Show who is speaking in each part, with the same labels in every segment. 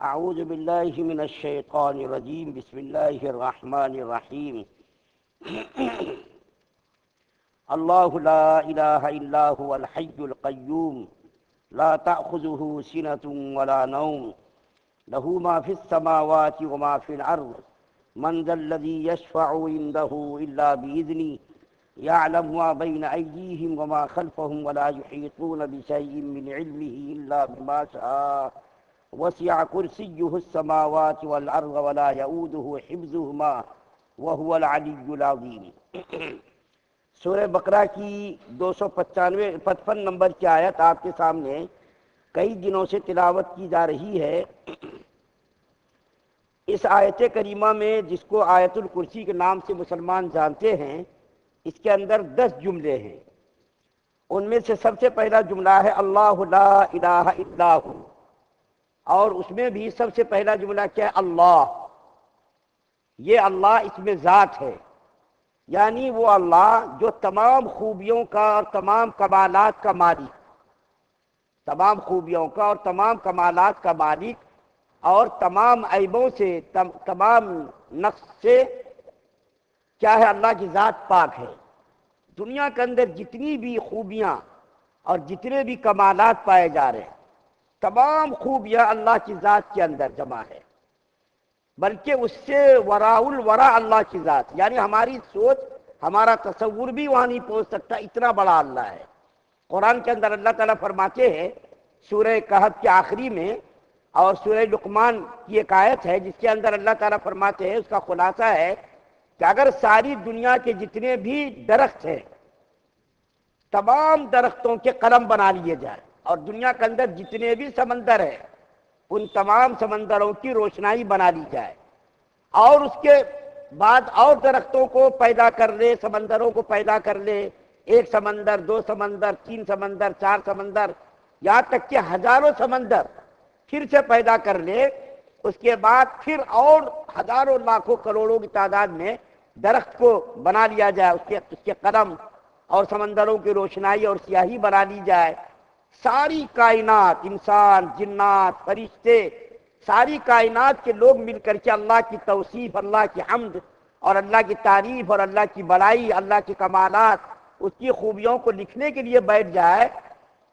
Speaker 1: اعوذ باللہ من الشیطان الرجیم بسم اللہ الرحمن الرحیم اللہ لا الہ الا هو الحی القیوم لا تأخذه سنة ولا نوم له ما في السماوات وما في الأرض من ذا الذي يشفع عنده إلا بإذنه يعلم ما بين أيديهم وما خلفهم ولا يحيطون بشيء من علمه إلا بما شاء وسع كرسيه السماوات والأرض ولا يؤوده حفظهما وهو العلي العظيم۔ سورہ بقرہ کی 255 نمبر کی آیت آپ کے سامنے کئی دنوں سے تلاوت کی جا رہی ہے۔ اس آیت کریمہ میں جس کو آیت الکرسی کے نام سے مسلمان جانتے ہیں، اس کے اندر 10 جملے ہیں۔ ان میں سے سب سے پہلا جملہ ہے اللہ لا الہ الا ہو، اور اس میں بھی سب سے پہلا جملہ کیا ہے؟ اللہ۔ یہ اللہ اس میں ذات ہے، یعنی وہ اللہ جو تمام خوبیوں کا اور تمام کمالات کا مالک، تمام خوبیوں کا اور تمام کمالات کا مالک، اور تمام عیبوں سے، تمام نقص سے کیا ہے؟ اللہ کی ذات پاک ہے۔ دنیا کے اندر جتنی بھی خوبیاں اور جتنے بھی کمالات پائے جا رہے ہیں، تمام خوبیاں اللہ کی ذات کے اندر جمع ہے، بلکہ اس سے وراء الورا اللہ کی ذات، یعنی ہماری سوچ، ہمارا تصور بھی وہاں نہیں پہنچ سکتا، اتنا بڑا اللہ ہے۔ قرآن کے اندر اللہ تعالیٰ فرماتے ہیں سورہ کہف کے آخری میں، اور سورہ لقمان کی ایک آیت ہے جس کے اندر اللہ تعالیٰ فرماتے ہیں، اس کا خلاصہ ہے کہ اگر ساری دنیا کے جتنے بھی درخت ہیں، تمام درختوں کے قلم بنا لیے جائیں، اور دنیا کے اندر جتنے بھی سمندر ہیں ان تمام سمندروں کی روشنائی بنا لی جائے، اور اس کے بعد اور درختوں کو پیدا کر لے، سمندروں کو پیدا کر لے، 1 سمندر، 2 سمندر، 3 سمندر، 4 سمندر، یہاں تک کہ ہزاروں سمندر پھر سے پیدا کر لے، اس کے بعد پھر اور ہزاروں لاکھوں کروڑوں کی تعداد میں درخت کو بنا لیا جائے، اس کے قلم اور سمندروں کی روشنائی اور سیاہی بنا لی جائے، ساری کائنات، انسان، جنات، فرشتے، ساری کائنات کے لوگ مل کر کے اللہ کی توصیف، اللہ کی حمد اور اللہ کی تعریف اور اللہ کی بڑائی، اللہ کے کمالات، اس کی خوبیوں کو لکھنے کے لیے بیٹھ جائے،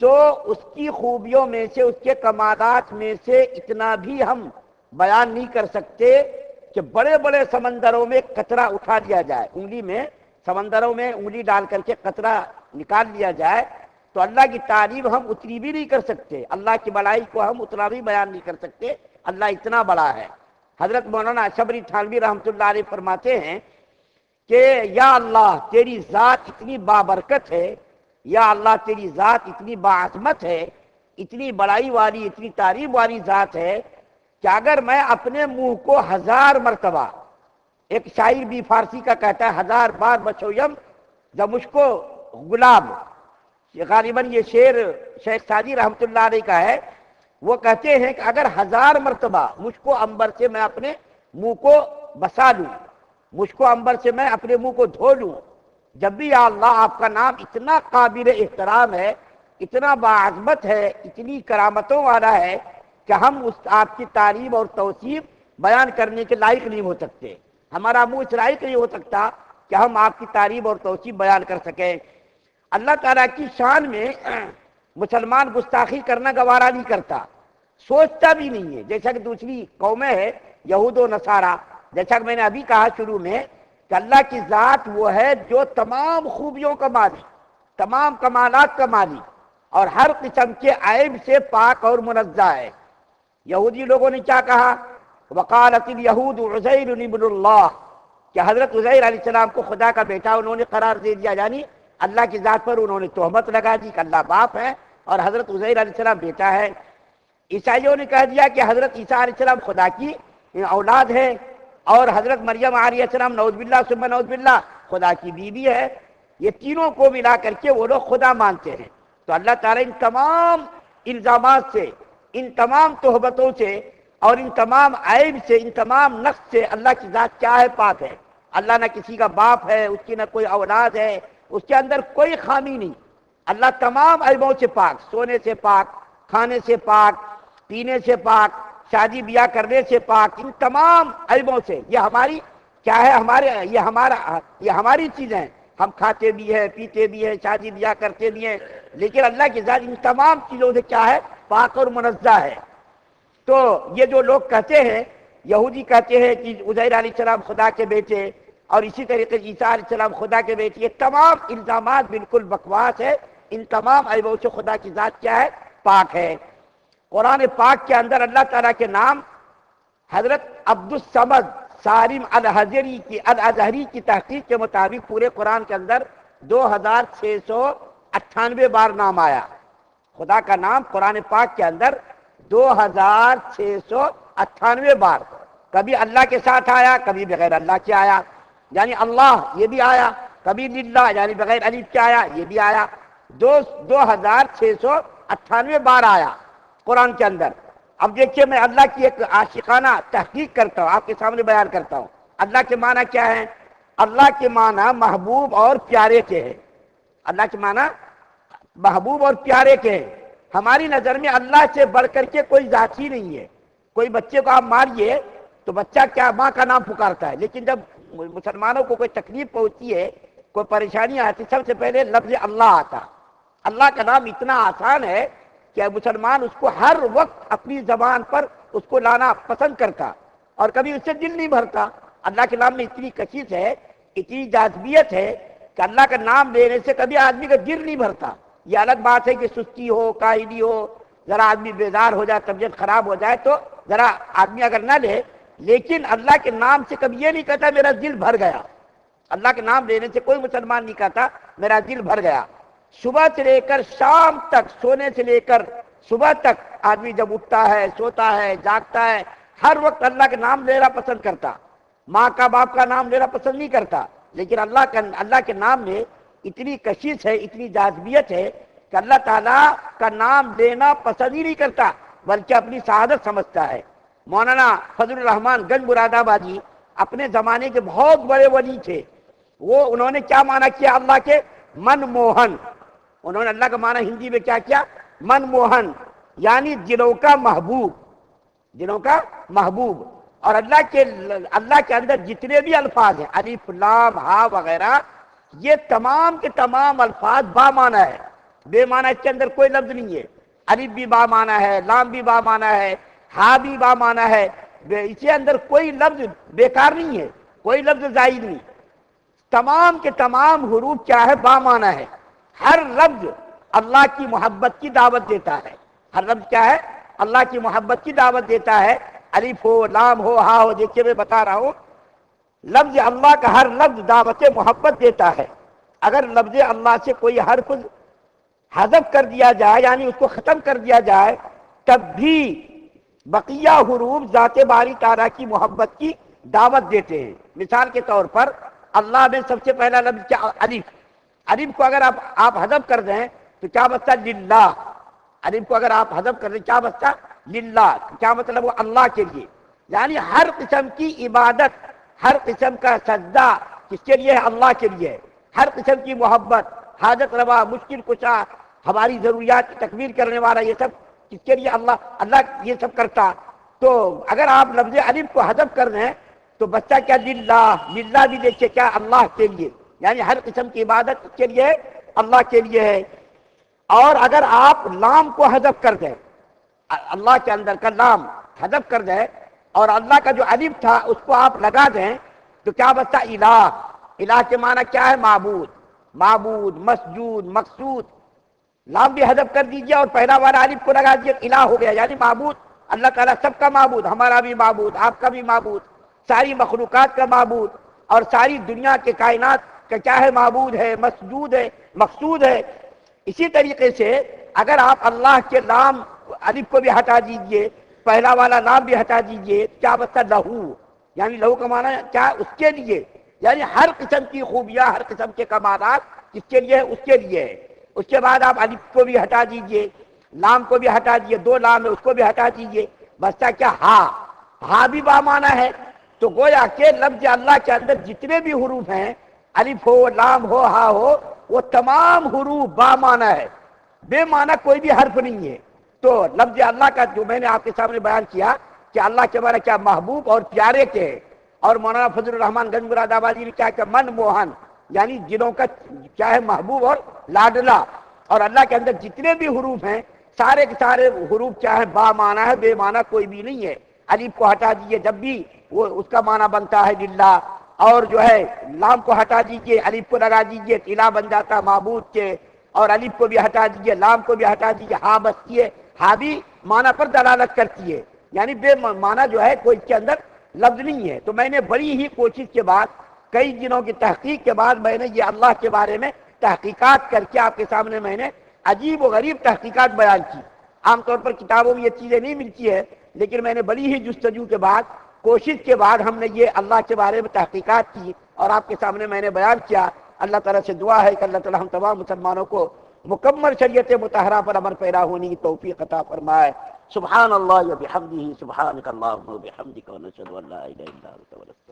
Speaker 1: تو اس کی خوبیوں میں سے، اس کے کمالات میں سے اتنا بھی ہم بیان نہیں کر سکتے کہ بڑے بڑے سمندروں میں قطرہ اٹھا لیا جائے، انگلی میں، سمندروں میں انگلی ڈال کر کے قطرہ نکال لیا جائے، تو اللہ کی تعریف ہم اتنی بھی نہیں کر سکتے، اللہ کی بڑائی کو ہم اتنا بھی بیان نہیں کر سکتے، اللہ اتنا بڑا ہے۔ حضرت مولانا شبری تھانوی رحمۃ اللہ علیہ فرماتے ہیں کہ یا اللہ تیری ذات اتنی بابرکت ہے، یا اللہ تیری ذات اتنی باعظمت ہے، اتنی بڑائی والی، اتنی تعریف والی ذات ہے کہ اگر میں اپنے منہ کو 1000 مرتبہ، ایک شاعر بھی فارسی کا کہتا ہے 1000 بار بچویم جب کو گلاب، غالباً یہ شعر شیخ سعدی رحمۃ اللہ علیہ کا ہے، وہ کہتے ہیں کہ اگر 1000 مرتبہ مجھ کو عنبر سے میں اپنے منہ کو بسا لوں، مجھ کو عنبر سے میں اپنے منہ کو دھو لوں، جب بھی یا اللہ آپ کا نام اتنا قابل احترام ہے، اتنا باعظمت ہے، اتنی کرامتوں والا ہے کہ ہم اس آپ کی تعریف اور توصیف بیان کرنے کے لائق نہیں ہو سکتے، ہمارا منہ اس لائق نہیں ہو سکتا کہ ہم آپ کی تعریف اور توصیف بیان کر سکیں۔ اللہ تعالیٰ کی شان میں مسلمان گستاخی کرنا گوارا نہیں کرتا، سوچتا بھی نہیں ہے، جیسا کہ دوسری قومیں ہیں یہود و نصارہ، جیسا کہ میں نے ابھی کہا شروع میں کہ اللہ کی ذات وہ ہے جو تمام خوبیوں کا مالک، تمام کمالات کا مالک، اور ہر قسم کے عیب سے پاک اور منزہ ہے۔ یہودی لوگوں نے کیا کہا؟ وقالت الیہود عزیر ابن اللہ، کہ حضرت عزیر علیہ السلام کو خدا کا بیٹا انہوں نے قرار دے دیا، یعنی اللہ کی ذات پر انہوں نے تہمت لگا دی کہ اللہ باپ ہے اور حضرت عزیر علیہ السلام بیٹا ہے۔ عیسائیوں نے کہہ دیا کہ حضرت عیسیٰ علیہ السلام خدا کی اولاد ہے، اور حضرت مریم علیہ السلام نعوذ باللہ ثم نعوذ باللہ خدا کی بیوی ہے۔ یہ تینوں کو ملا کر کے وہ لوگ خدا مانتے ہیں۔ تو اللہ تعالیٰ ان تمام الزامات سے، ان تمام تہمتوں سے اور ان تمام عیب سے، ان تمام نقص سے اللہ کی ذات کیا ہے؟ پاک ہے۔ اللہ نہ کسی کا باپ ہے، اس کی نہ کوئی اولاد ہے، اس کے اندر کوئی خامی نہیں، اللہ تمام عیبوں سے پاک، سونے سے پاک، کھانے سے پاک، پینے سے پاک، شادی بیاہ کرنے سے پاک، ان تمام عیبوں سے۔ یہ ہماری کیا ہے؟ یہ ہماری چیزیں ہیں، ہم کھاتے بھی ہیں، پیتے بھی ہیں، شادی بیاہ کرتے بھی ہیں، لیکن اللہ کی ذات ان تمام چیزوں سے کیا ہے؟ پاک اور منزہ ہے۔ تو یہ جو لوگ کہتے ہیں، یہودی کہتے ہیں کہ عزیر علیہ السلام خدا کے بیٹے، اور اسی طریقے سے عیسیٰ علیہ السلام خدا کے بیٹے، یہ تمام الزامات بالکل بکواس ہے۔ ان تمام عیبوں سے خدا کی ذات کیا ہے؟ پاک ہے۔ قرآن پاک کے اندر اللہ تعالیٰ کے نام حضرت عبدالصمد سالم الازہری کی تحقیق کے مطابق پورے قرآن کے اندر 2698 بار نام آیا۔ خدا کا نام قرآن پاک کے اندر 2698 بار، کبھی اللہ کے ساتھ آیا، کبھی بغیر اللہ کے آیا، یعنی اللہ یہ بھی آیا، کبھی للہ یعنی بغیر الف کے آیا، یہ بھی آیا۔ 2698 بار آیا قرآن کے اندر۔ اب دیکھیے، میں اللہ کی ایک عاشقانہ تحقیق کرتا ہوں، آپ کے سامنے بیان کرتا ہوں۔ اللہ کے معنی کیا ہے؟ اللہ کے معنی محبوب اور پیارے کے ہیں۔ اللہ کے معنی محبوب اور پیارے کے ہیں۔ ہماری نظر میں اللہ سے بڑھ کر کے کوئی ذات ہی نہیں ہے۔ کوئی بچے کو آپ ماریے تو بچہ کیا ماں کا نام پکارتا ہے، لیکن جب مسلمانوں کو کوئی تکلیف پہنچتی ہے، کوئی پریشانی آتی، سب سے پہلے لفظ اللہ آتا۔ اللہ کا نام اتنا آسان ہے کہ مسلمان اس کو ہر وقت اپنی زبان پر اس کو لانا پسند کرتا، اور کبھی اس سے دل نہیں بھرتا۔ اللہ کے نام میں اتنی کشش ہے، اتنی جاذبیت ہے کہ اللہ کا نام لینے سے کبھی آدمی کا دل نہیں بھرتا۔ یہ الگ بات ہے کہ سستی ہو، کاہلی ہو، ذرا آدمی بیزار ہو جائے، طبیعت خراب ہو جائے تو ذرا آدمی اگر نہ لے، لیکن اللہ کے نام سے کبھی یہ نہیں کہتا میرا دل بھر گیا۔ اللہ کے نام لینے سے کوئی مسلمان نہیں کہتا میرا دل بھر گیا۔ صبح سے لے کر شام تک، سونے سے لے کر صبح تک آدمی جب اٹھتا ہے، سوتا ہے، جاگتا ہے، ہر وقت اللہ کے نام لینا پسند کرتا۔ ماں کا باپ کا نام لینا پسند نہیں کرتا، لیکن اللہ کے نام میں اتنی کشش ہے، اتنی جاذبیت ہے کہ اللہ تعالیٰ کا نام لینا پسند ہی نہیں کرتا، بلکہ اپنی سعادت سمجھتا ہے۔ مولانا فضل الرحمان گنج مراد آبادی اپنے زمانے کے بہت بڑے ولی تھے۔ انہوں نے کیا معنی کیا اللہ کے؟ من موہن۔ انہوں نے اللہ کا معنی ہندی میں کیا کیا؟ من موہن، یعنی دلوں کا محبوب، دلوں کا محبوب۔ اور اللہ کے اندر جتنے بھی الفاظ ہیں، الف لام ہا وغیرہ، یہ تمام کے تمام الفاظ با معنی ہے، بے معنی اس کے اندر کوئی لفظ نہیں ہے۔ الف بھی با معنی ہے، لام بھی با معنی ہے، ہا بھی با معنی ہے، اس کے اندر کوئی لفظ بیکار نہیں ہے، کوئی لفظ زائد نہیں۔ تمام کے تمام حروف کیا ہے؟ با معنی ہے۔ ہر لفظ اللہ کی محبت کی دعوت دیتا ہے۔ ہر لفظ کیا ہے؟ اللہ کی محبت کی دعوت دیتا ہے۔ الف ہو، لام ہو، ہا ہو، دیکھیے میں بتا رہا ہوں، لفظ اللہ کا ہر لفظ دعوت محبت دیتا ہے۔ اگر لفظ اللہ سے کوئی حرف حذف کر دیا جائے، یعنی اس کو ختم کر دیا جائے، تب بھی بقیہ حروف ذات باری تعالیٰ کی محبت کی دعوت دیتے ہیں۔ مثال کے طور پر اللہ میں سب سے پہلا لفظ کیا؟ الف۔ الف کو اگر آپ حذف کر دیں تو کیا بچتا؟ للہ۔ الف کو اگر آپ حذف کر دیں کیا بچتا؟ للہ۔ کیا مطلب؟ وہ اللہ کے لیے، یعنی ہر قسم کی عبادت، ہر قسم کا سجدہ کس کے لیے ہے؟ اللہ کے لیے۔ ہر قسم کی محبت، حاجت روا، مشکل کشا، ہماری ضروریات کی تکمیل کرنے والا، یہ سب کس کے لیے؟ اللہ یہ سب کرتا۔ تو اگر آپ لفظ الف کو حذف کر دیں تو بچہ کیا؟ للہ۔ للہ بھی دیکھیے کیا؟ اللہ کے لیے، یعنی ہر قسم کی عبادت کس کے لیے ہے؟ اللہ کے لیے ہے۔ اور اگر آپ لام کو حذف کر دیں، اللہ کے اندر کا لام حذف کر دیں، اور اللہ کا جو الف تھا اس کو آپ لگا دیں تو کیا بچتا؟ الہ۔ الہ کے معنی کیا ہے؟ معبود، معبود، مسجود، مقصود۔ لام بھی حذف کر دیجئے اور پہلا والا الف کو لگا دیجئے، الہ ہو گیا، یعنی معبود۔ اللہ تعالیٰ سب کا معبود، ہمارا بھی معبود، آپ کا بھی معبود، ساری مخلوقات کا معبود، اور ساری دنیا کے کائنات کا کیا ہے؟ معبود ہے، مسجود ہے، مقصود ہے۔ اسی طریقے سے اگر آپ اللہ کے لام الف کو بھی ہٹا دیجئے، پہلا والا لام بھی ہٹا دیجئے، کیا بچتا؟ لہو، یعنی لہو کا معنی کیا؟ اس کے لیے، یعنی ہر قسم کی خوبیاں، ہر قسم کے کمالات کس کے لیے ہے؟ اس کے لیے ہے۔ اس کے بعد آپ الف کو بھی ہٹا دیجئے، لام کو بھی ہٹا دیجئے، دو لام ہے اس کو بھی ہٹا دیجئے، بچتا کیا؟ ہا۔ ہا بھی با معنی ہے۔ تو گویا کہ لفظ اللہ کے اندر جتنے بھی حروف ہیں، الف ہو، لام ہو، ہا ہو، وہ تمام حروف با معنی ہے، بے معنی کوئی بھی حرف نہیں ہے۔ تو لفظ اللہ کا جو میں نے آپ کے سامنے بیان کیا، کہ اللہ کے بارے کیا محبوب اور پیارے کے ہیں. اور مولانا فضل الرحمان گنج مراد آبادی نے کیا کہ من موہن، یعنی جنوں کا کیا ہے محبوب اور لاڈلا. اور اللہ کے اندر جتنے بھی حروف ہیں سارے کے سارے حروف کیا ہے با معنی ہے، بے معنی کوئی بھی نہیں ہے. الف کو ہٹا دیجئے جب بھی وہ اس کا معنی بنتا ہے للہ، اور جو ہے لام کو ہٹا دیجئے الف کو لگا دیجئے الہ بن جاتا ہے معبود کے، اور الف کو بھی ہٹا دیجئے لام کو بھی ہٹا دیجئے ہا بستی ہے. ہا بھی معنی پر دلالت کرتی ہے، یعنی بے معنی جو ہے کوئی اس کے اندر لفظ نہیں ہے. تو میں نے بڑی ہی کوشش کے بعد کئی دنوں کی تحقیق کے بعد میں نے یہ اللہ کے بارے میں تحقیقات کر کے آپ کے سامنے میں نے عجیب و غریب تحقیقات بیان کی. عام طور پر کتابوں میں یہ چیزیں نہیں ملتی ہے، لیکن میں نے بڑی ہی جستجو کے بعد کوشش کے بعد ہم نے یہ اللہ کے بارے میں تحقیقات کی اور آپ کے سامنے میں نے بیان کیا. اللہ تعالیٰ سے دعا ہے کہ اللہ تعالیٰ ہم تمام مسلمانوں کو مکمل شریعت مطہرہ پر عمل پیرا ہونے کی توفیق عطا فرمائے. سبحان اللہ و بحمدہ، سبحانک اللہم و بحمدک، ونشہد ان لا الہ الا انت.